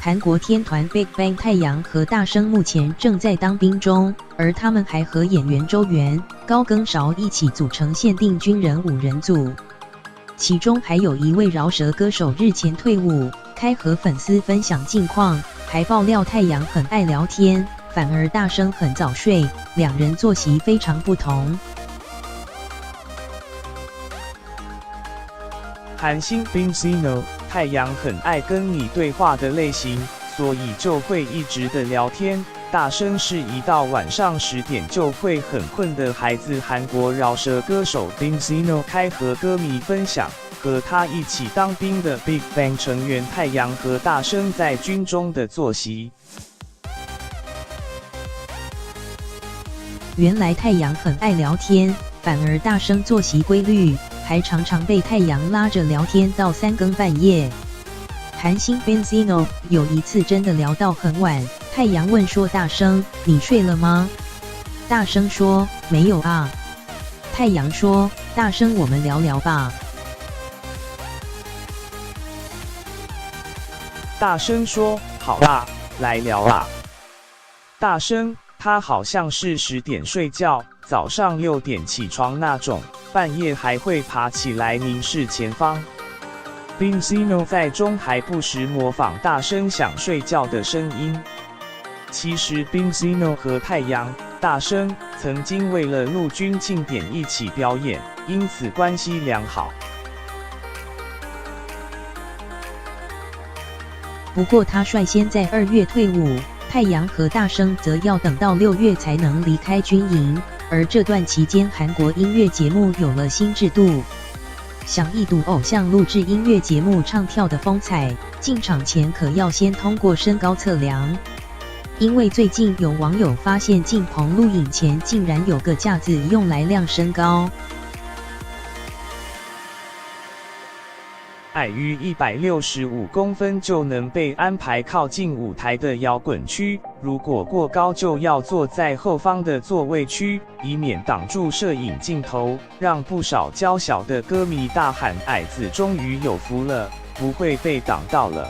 韩国天团 BigBang 太阳和大生目前正在当兵中，而他们还和演员周元、高更韶一起组成限定军人5人组，其中还有一位饶舌歌手日前退伍，开和粉丝分享近况，还爆料太阳很爱聊天，反而大生很早睡，两人作息非常不同。韩星 BinZino 太阳很爱跟你对话的类型，所以就会一直的聊天。大生是一到晚上10点就会很困的孩子。韩国饶舌歌手 BinZino 开和歌迷分享，和他一起当兵的 BigBang 成员太阳和大生在军中的作息。原来太阳很爱聊天，反而大生作息规律，还常常被太阳拉着聊天到3更半夜。韩星 BinZino 有一次真的聊到很晚，太阳问说：“大生，你睡了吗？”大生说：“没有啊。”太阳说：“大生，我们聊聊吧。”大生说：“好啦，来聊啦。”大生他好像是10点睡觉，早上6点起床那种，半夜还会爬起来凝视前方。BinZino 在中还不时模仿大生想睡觉的声音。其实 BinZino 和太阳、大生曾经为了陆军庆典一起表演，因此关系良好。不过他率先在2月退伍，太阳和大生则要等到6月才能离开军营。而这段期间，韩国音乐节目有了新制度，想一睹偶像录制音乐节目唱跳的风采，进场前可要先通过身高测量。因为最近有网友发现进棚录影前竟然有个架子用来量身高。矮于165公分就能被安排靠近舞台的摇滚区，如果过高就要坐在后方的座位区，以免挡住摄影镜头，让不少娇小的歌迷大喊：“矮子终于有福了，不会被挡到了。”